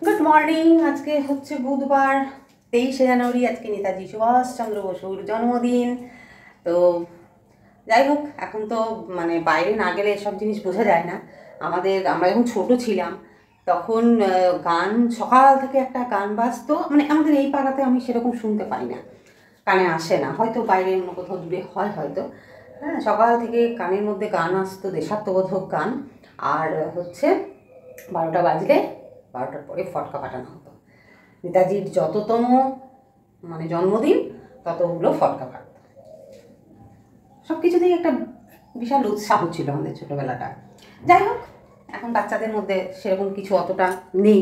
Good morning. আজকে হচ্ছে বুধবার 23শে জানুয়ারি। আজকে নেতাজি সুভাষচন্দ্র বসুর জন্মদিন। তো যাই হোক, এখন তো মানে বাইরে না গেলে এসব জিনিস বোঝা যায় না। আমরা যখন ছোট ছিলাম তখন গান সকাল থেকে একটা গান বাজতো, মানে আমাদের এই পাড়াতে আমি সেরকম শুনতে পাই না, কানে আসে না, হয়তো বাইরে অন্য কোথাও দূরে হয় হয়তো। হ্যাঁ, সকাল থেকে কানের মধ্যে গান আসতো, দেশাত্মবোধক গান। আর হচ্ছে 12টা বাজলে 12টার পরে ফটকা ফাটানো হতো। নেতাজির যততম মানে জন্মদিন ততগুলো ফটকা ফাটতো। সব কিছুতেই একটা বিশাল উৎসাহ ছিল আমাদের ছোটোবেলাটা। যাই হোক, এখন বাচ্চাদের মধ্যে সেরকম কিছু অতটা নেই,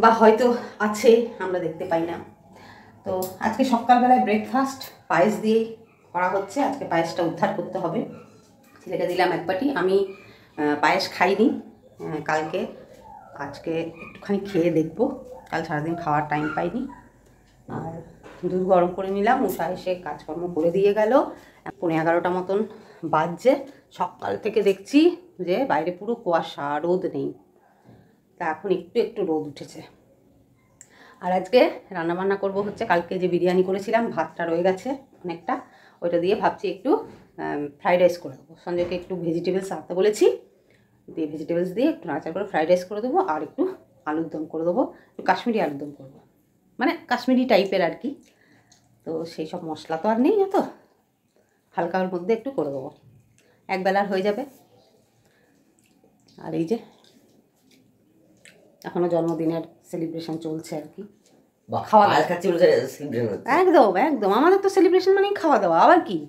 বা হয়তো আছে, আমরা দেখতে পাই না। তো আজকে সকালবেলায় ব্রেকফাস্ট পায়েস দিয়েই করা হচ্ছে। আজকে পায়েসটা উদ্ধার করতে হবে। ছেলেকে দিলাম এক বাটি, আমি পায়েস খাইনি কালকে। আজকে একটুখানি খেয়ে দেখবো, কাল সারাদিন খাওয়ার টাইম পাইনি। আর দুধ গরম করে নিলাম, উষা এসে কাজকর্ম করে দিয়ে গেল। 11:30 মতন বাজছে। সকাল থেকে দেখছি যে বাইরে পুরো কুয়াশা, রোদ নেই। তা এখন একটু একটু রোদ উঠেছে। আর আজকে রান্নাবান্না করব হচ্ছে, কালকে যে বিরিয়ানি করেছিলাম ভাতটা রয়ে গেছে অনেকটা, ওইটা দিয়ে ভাবছি একটু ফ্রাইড রাইস করে দেবো। সঞ্জয়কে একটু ভেজিটেবলস আনতে বলেছি, দিয়ে ভেজিটেবলস দিয়ে একটু নাড়াচাড়া করে ফ্রাইড রাইস করে দেবো। আর একটু আলুর দম করে দেবো, একটু কাশ্মীরি আলুর দম করবো, মানে কাশ্মীরি টাইপের আর কি। তো সেই সব মশলা তো আর নেই, এত হালকার মধ্যে একটু করে দেবো, একবেলার হয়ে যাবে। আর এই যে এখনও জন্মদিনের সেলিব্রেশন চলছে আর কি, খাওয়া একদম একদম। আমাদের তো সেলিব্রেশন মানেই খাওয়া দাওয়া, আবার কি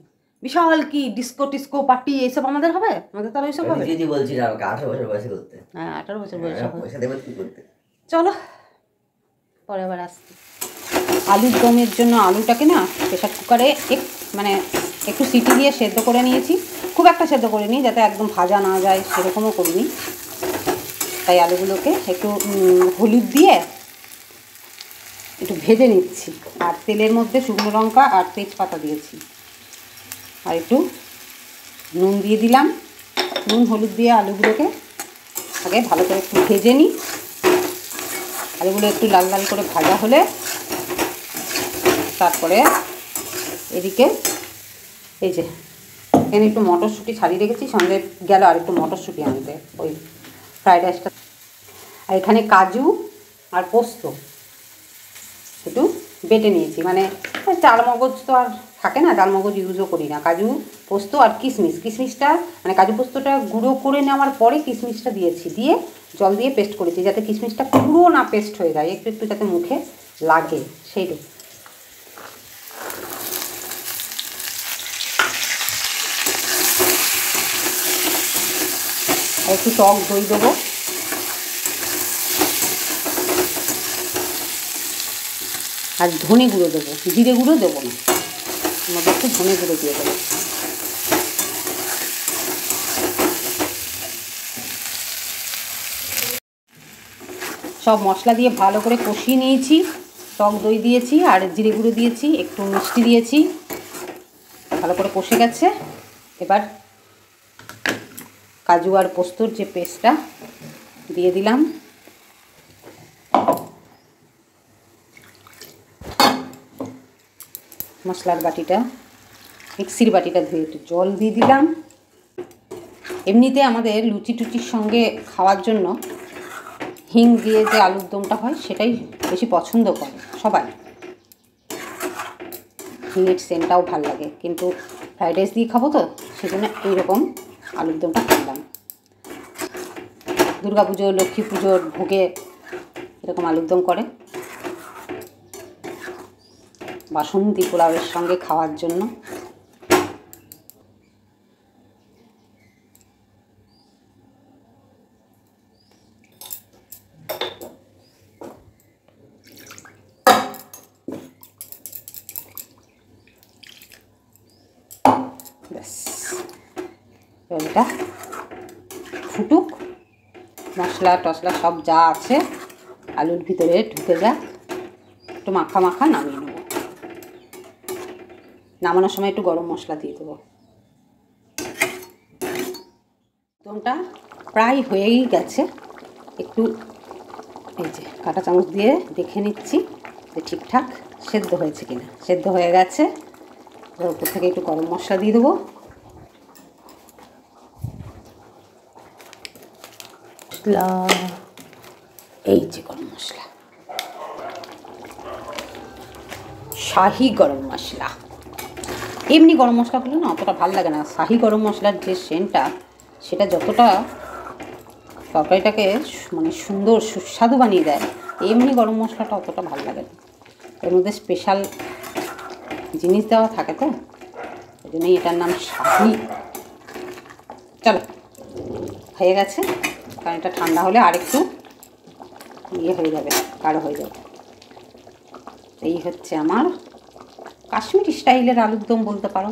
বিশাল কি ডিস্কো টিস্কো পার্টি এইসব আমাদের হবে? আমাদের তো আর ওইসব হবে? বলছি না, আমাকে 18 বছর বয়সে করতে। হ্যাঁ, 18 বছর বয়সে পয়সা দেবে কি করতে। চলো পরে আবার আসছি। আলুর দমের জন্য আলুটাকে না প্রেশার কুকারে মানে একটু সিটি দিয়ে সেদ্ধ করে নিয়েছি। খুব একটা সেদ্ধ করিনি, যাতে একদম ভাজা না যায় সেরকমও করিনি। তাই আলুগুলোকে একটু হলুদ দিয়ে একটু ভেজে নিচ্ছি। আর তেলের মধ্যে শুকনো লঙ্কা আর তেজপাতা দিয়েছি, আর একটু নুন দিয়ে দিলাম। নুন হলুদ দিয়ে আলুগুলোকে আগে ভালো করে একটু ভেজে নিই। আলুগুলো একটু লাল লাল করে ভাজা হলে তারপরে এদিকে এই যে এখানে একটু মটরশুঁটি ছাড়িয়ে রেখেছি, সঙ্গে গেল আর একটু মটরশুঁটি আনতে ওই ফ্রাইড রাইসটা। আর এখানে কাজু আর পোস্ত একটু বেটে নিয়েছি, মানে চালমগজ তো আর থাকে না, চালমগজ ইউজও করি না। কাজু পোস্ত আর কিশমিশটা মানে কাজু পোস্তটা গুঁড়ো করে নেওয়ার পরে কিশমিশটা দিয়েছি, দিয়ে জল দিয়ে পেস্ট করেছি, যাতে কিশমিশটা পুরো না পেস্ট হয়ে যায়, একটু একটু যাতে মুখে লাগে সেইটাই। আর একটু টক দই দেবো, আর ধনে গুঁড়ো দেবো, জিরে গুঁড়ো দেবো না, আমাদের একটু ধনে গুঁড়ো দিয়ে দেবো। সব মশলা দিয়ে ভালো করে কষিয়ে নিয়েছি, টক দই দিয়েছি আর জিরে গুঁড়ো দিয়েছি, একটু মিষ্টি দিয়েছি, ভালো করে কষে গেছে। এবার কাজু আর পোস্তর যে পেস্টটা দিয়ে দিলাম, মশলার বাটিটা মিক্সির বাটিটা ধুয়ে একটু জল দিয়ে দিলাম। এমনিতে আমাদের লুচি টুচির সঙ্গে খাওয়ার জন্য হিং দিয়ে যে আলুর দমটা হয় সেটাই বেশি পছন্দ করে সবাই, হিঙের সেন্টটাও ভাল লাগে, কিন্তু ফ্রাইড রাইস দিয়ে খাবো তো সেজন্য এইরকম আলুর দমটা করলাম। দুর্গা পুজো, লক্ষ্মী পুজোর ভোগে এরকম আলুর দম করে বাসন্তী পোলাওয়ের সঙ্গে খাওয়ার জন্য। ব্যাস, এটা ফুটুক, মশলা টশলা সব যা আছে আলুর ভিতরে ঢুকে যাক, একটু মাখা মাখা নামিয়ে নেব। নামানোর সময় একটু গরম মশলা দিয়ে দেবো। দমটা প্রায় হয়েই গেছে, একটু এই যে কাঁটা চামচ দিয়ে দেখে নিচ্ছি যে ঠিকঠাক সেদ্ধ হয়েছে কিনা। সেদ্ধ হয়ে গেছে। এবার উপর থেকে একটু গরম মশলা দিয়ে দেবো। এই যে গরম মশলা, শাহি গরম মশলা। এমনি গরম মশলাগুলো না অতটা ভালো লাগে না, শাহি গরম মশলার যে সেন্টটা সেটা যতটা তরকারিটাকে মানে সুন্দর সুস্বাদু বানিয়ে দেয়, এমনি গরম মশলাটা অতটা ভালো লাগে না। এর মধ্যে স্পেশাল জিনিস দেওয়া থাকে তো, ওই জন্যই এটার নাম শাহি। চলো, হয়ে গেছে। কারণ এটা ঠান্ডা হলে আরেকটু ইয়ে হয়ে যাবে, গাঢ় হয়ে যাবে। এই হচ্ছে আমার কাশ্মীরি স্টাইলের আলুর দম বলতে পারো।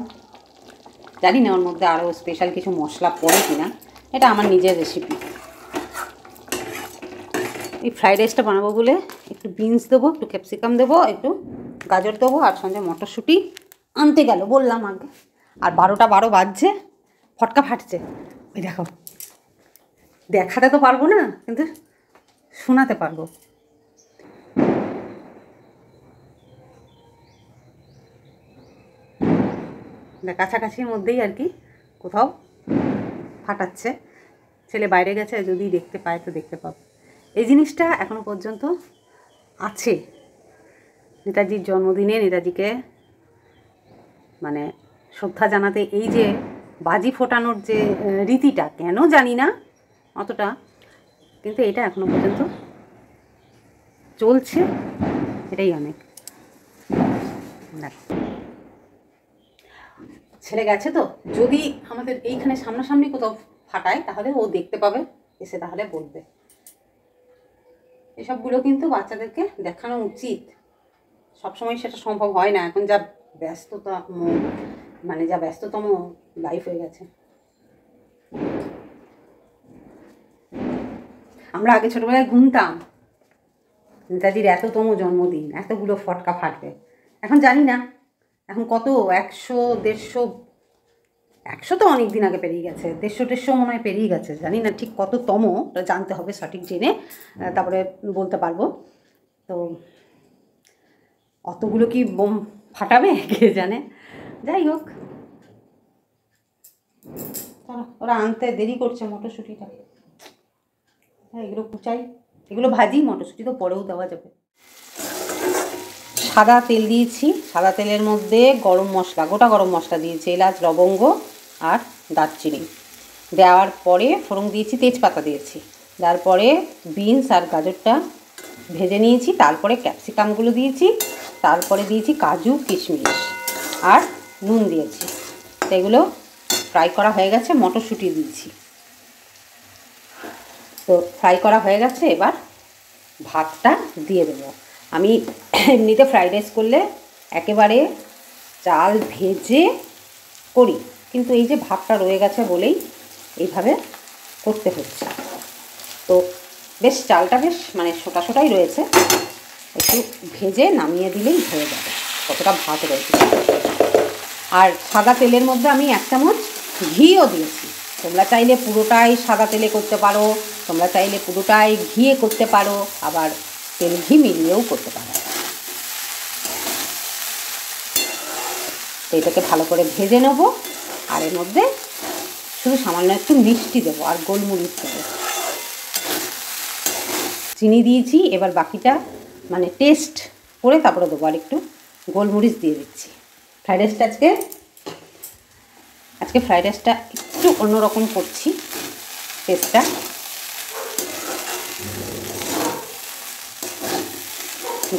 জানি না ওর মধ্যে আরও স্পেশাল কিছু মশলা পড়ে কিনা, এটা আমার নিজের রেসিপি। এই ফ্রাইড রাইসটা বানাবো বলে একটু বিনস দেবো, একটু ক্যাপসিকাম দেবো, একটু গাজর দেবো, আর সঙ্গে মটরশুঁটি আনতে গেল বললাম আগে। আর 12টা বাজছে, ফটকা ফাটছে। ওই দেখো, দেখাতে তো পারবো না কিন্তু শোনাতে পারবো। কাছাকাছির মধ্যেই আর কি কোথাও ফাটাচ্ছে। ছেলে বাইরে গেছে, যদি দেখতে পায় তো দেখতে পাবো। এই জিনিসটা এখনো পর্যন্ত আছে। নেতাজির জন্মদিনে নেতাজিকে মানে শ্রদ্ধা জানাতে এই যে বাজি ফোটানোর যে রীতিটা, কেন জানি না অতটা, কিন্তু এটা এখনো পর্যন্ত চলছে, এটাই অনেক। ছেলে গেছে তো, যদি আমাদের এইখানে সামনাসামনি কোথাও ফাটায় তাহলে ও দেখতে পাবে, এসে তাহলে বলবে। এসবগুলো কিন্তু বাচ্চাদেরকে দেখানো উচিত। সবসময় সেটা সম্ভব হয় না, এখন যা ব্যস্ততা, মানে যা ব্যস্ততম লাইফ হয়ে গেছে। আমরা আগে ছোটবেলায় গুনতাম নেতাজির এততম জন্মদিন, এতগুলো ফটকা ফাটবে। এখন জানি না এখন কত, 100, 150, 100 তো অনেক দিন আগে পেরিয়ে গেছে, 150 মনে হয় পেরিয়ে গেছে। জানি না ঠিক কততম, জানতে হবে সঠিক জেনে, তারপরে বলতে পারবো। তো অতগুলো কি বোম ফাটাবে কে জানে। যাই হোক, ওরা আনতে দেরি করছে মটরশুঁটিটা। হ্যাঁ, এগুলো কুচাই, এগুলো ভাজি, মটরশুঁটি তো পরেও দেওয়া যাবে। সাদা তেল দিয়েছি, সাদা তেলের মধ্যে গরম মশলা, গোটা গরম মশলা দিয়েছি, এলাচ, লবঙ্গ আর দারচিনি। দেওয়ার পরে ফোড়ন দিয়েছি, তেজপাতা দিয়েছি। তারপরে বিনস আর গাজরটা ভেজে নিয়েছি, তারপরে ক্যাপসিকামগুলো দিয়েছি, তারপরে দিয়েছি কাজু, কিশমিশ আর নুন দিয়েছি। এগুলো ফ্রাই করা হয়ে গেছে, মটরশুঁটি দিয়েছি। তো ফ্রাই করা হয়ে গেছে, এবার ভাতটা দিয়ে দেবো। আমি এমনিতে ফ্রাইড রাইস করলে একেবারে চাল ভেজে করি, কিন্তু এই যে ভাতটা রয়ে গেছে বলেই এইভাবে করতে হচ্ছে। তো বেশ চালটা বেশ মানে সোটা সোটাই রয়েছে, একটু ভেজে নামিয়ে দিলেই হয়ে যাবে, কতটা ভাত রয়েছে। আর সাদা তেলের মধ্যে আমি 1 চামচ ঘিও দিয়েছি। তোমরা চাইলে পুরোটাই সাদা তেলে করতে পারো, তোমরা চাইলে পুরোটাই ঘিয়ে করতে পারো, আবার তেল ঘি মিলিয়েও করতে পারো। তো এটাকে ভালো করে ভেজে নেবো, আর এর মধ্যে শুধু সামান্য একটু মিষ্টি দেবো আর গোলমরিচ দেবো। চিনি দিয়েছি, এবার বাকিটা মানে টেস্ট করে তারপরে দেবো, আর একটু গোলমরিচ দিয়ে দিচ্ছি। ফ্রাইড রাইসটা আজকে ফ্রাইড রাইসটা একটু অন্যরকম করছি টেস্টটা।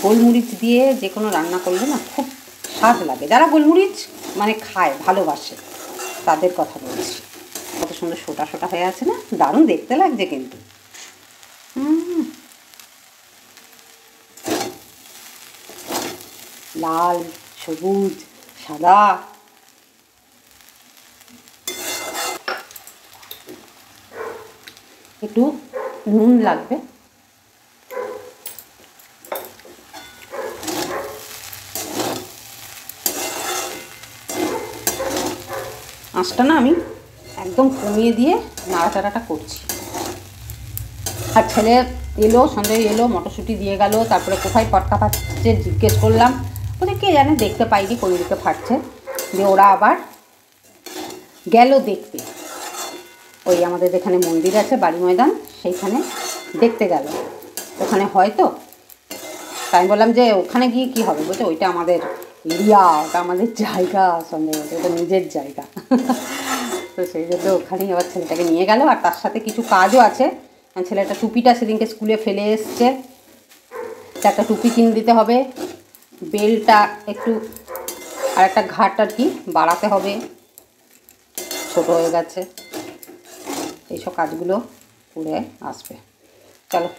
গোলমরিচ দিয়ে যে কোনো রান্না করলে না খুব স্বাদ লাগে। যারা গোলমরিচ মানে খায়, ভালোবাসে, তাদের কথা বলছি। কত সুন্দর সোটা সোটা হয়ে আছে না, দারুণ দেখতে লাগছে কিন্তু। লাল, সবুজ, সাদা, একটু নুন লাগবে। আঁচটা না আমি একদম কমিয়ে দিয়ে নাড়াচাড়াটা করছি। আর ছেলে এলো, সন্ধ্যায় এলো, মটরশুঁটি দিয়ে গেল, তারপরে কোথায় পটকা ফাটছে জিজ্ঞেস করলাম, বলে কে জানে, দেখতে পাইনি কোন দিকে ফাটছে। দিয়ে ওরা আবার গেল দেখতে, ওই আমাদের যেখানে মন্দির আছে বাড়ি ময়দান সেইখানে দেখতে গেল, ওখানে হয়তো। তাই বললাম যে ওখানে গিয়ে কী হবে, বলছে ওইটা আমাদের এরিয়া, ওটা আমাদের জায়গা, সঙ্গে ওটা নিজের জায়গা। তো সেই জন্য ওখানেই আবার ছেলেটাকে নিয়ে গেল, আর তার সাথে কিছু কাজও আছে। ছেলেটা টুপিটা সেদিনকে স্কুলে ফেলে এসছে, একটা টুপি কিনে দিতে হবে, বেলটা একটু আর একটা ঘাট আর কি বাড়াতে হবে, ছোটো হয়ে গেছে, এইসব কাজগুলো করে আসবে। চলো,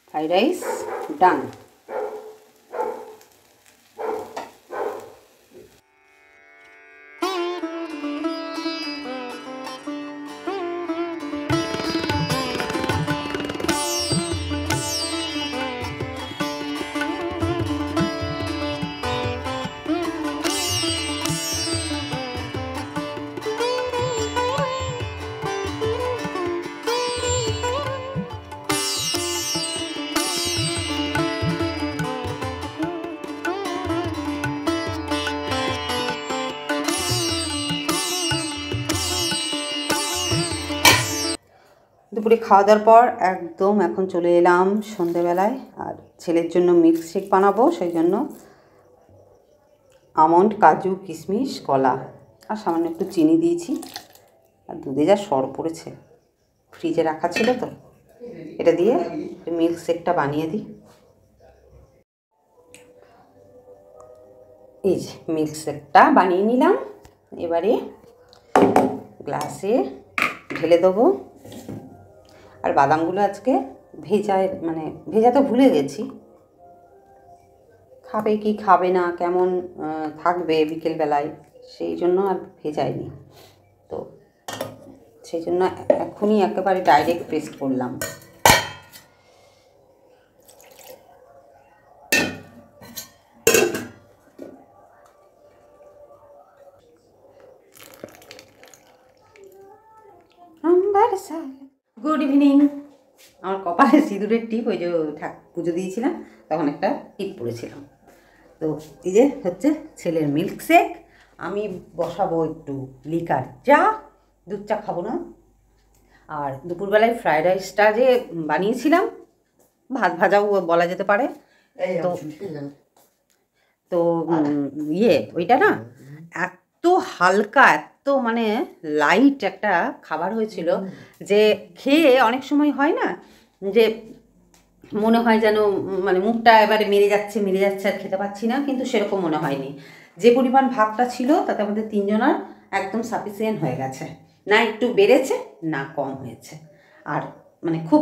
ফ্রাইড রাইস ডান। দুপুরে খাওয়া দাওয়ার পর একদম এখন চলে এলাম সন্ধেবেলায়, আর ছেলের জন্য মিল্কশেক বানাবো, সেই জন্য আমন্ড, কাজু, কিশমিশ, কলা আর সামান্য একটু চিনি দিয়েছি, আর দুধে যা সর পড়েছে, ফ্রিজে রাখা ছিল তো, এটা দিয়ে মিল্কশেকটা বানিয়ে দিই। এই যে মিল্কশেকটা বানিয়ে নিলাম, এবারে গ্লাসে ঢেলে দেবো। আর বাদামগুলো আজকে ভেজাতে ভুলে গেছি, খাবে কি খাবে না, কেমন থাকবে বিকেলবেলায়, সেই জন্য আর ভেজাইনি। তো সেই জন্য এখনই একেবারে ডাইরেক্ট পেস্ট করলাম। Good evening. আমার কপালে সিঁদুরের টিপ, ওই যে পুজো দিয়েছিলাম তখন একটা টিপ পরেছিলাম। তো এই যে হচ্ছে ছেলের মিল্কশেক, আমি বসাবো একটু লিকার চা, দুধ চা খাবো না। আর দুপুরবেলায় ফ্রায়েড রাইসটা যে বানিয়েছিলাম, ভাত ভাজাও বলা যেতে পারে, তো তো ওইটা না এত হালকা, এত মানে লাইট একটা খাবার হয়েছিল যে খেয়ে অনেক সময় হয় না যে মনে হয় যেন মানে মুখটা এবারে মেরে যাচ্ছে আর খেতে পাচ্ছি না, কিন্তু সেরকম মনে হয়নি। যে পরিমাণ ভাতটা ছিল তাতে আমাদের তিনজনার একদম সাফিসিয়েন্ট হয়ে গেছে, না একটু বেড়েছে না কম হয়েছে। আর মানে খুব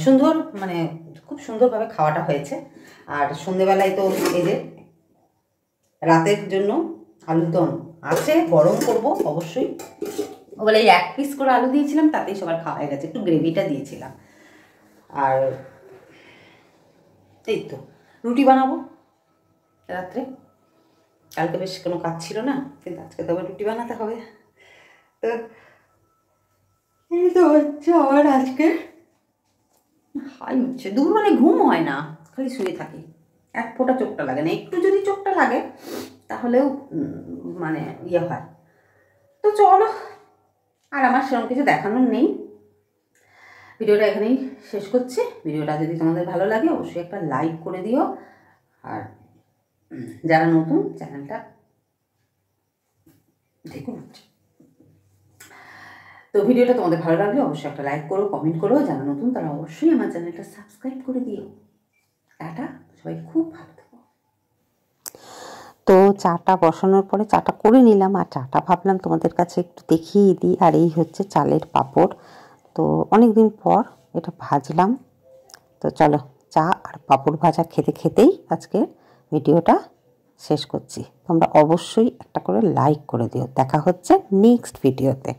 সুন্দর, মানে খুব সুন্দরভাবে খাওয়াটা হয়েছে। আর সন্ধেবেলায় তো এই যে রাতের জন্য আলুর দম আছে, গরম করব অবশ্যই। বলে এই 1 পিস করে আলু দিয়েছিলাম, তাতেই সবার খাওয়া হয়ে গেছে, একটু গ্রেভিটা দিয়েছিলাম। আর এই তো রুটি বানাবো রাত্রে, কালকে বেশ কোনো কাজ ছিল না, কিন্তু আজকে তো আবার রুটি বানাতে হবে। তো এই তো হচ্ছে আমার আজকে হাই হচ্ছে, দুপুরবেলায় ঘুম হয় না, খালি শুয়ে থাকি, এক ফোঁটা চোখটা লাগে না, একটু যদি চোখটা লাগে তাহলেও মানে হয়। তো চলো, আর আমার সেরকম কিছু দেখানোর নেই, ভিডিওটা এখানেই শেষ করছি। ভিডিওটা যদি তোমাদের ভালো লাগে অবশ্যই একটা লাইক করে দিও, আর যারা নতুন চ্যানেলটা দেখুন। তো ভিডিওটা তোমাদের ভালো লাগলে অবশ্যই একটা লাইক করো, কমেন্ট করো, যারা নতুন তারা অবশ্যই আমার চ্যানেলটা সাবস্ক্রাইব করে দিও। টাটা, সবাই খুব ভালো থাকো। তো চাটা বসানোর পরে চাটা করে নিলাম, আর চাটা ভাবলাম তোমাদের কাছে একটু দেখিয়ে দিই। আর এই হচ্ছে চালের পাঁপড়, তো অনেক দিন পর এটা ভাজলাম। তো চলো, চা আর পাঁপড় ভাজা খেতে খেতেই আজকে ভিডিওটা শেষ করছি। তোমরা অবশ্যই একটা করে লাইক করে দিও। দেখা হচ্ছে নেক্সট ভিডিওতে।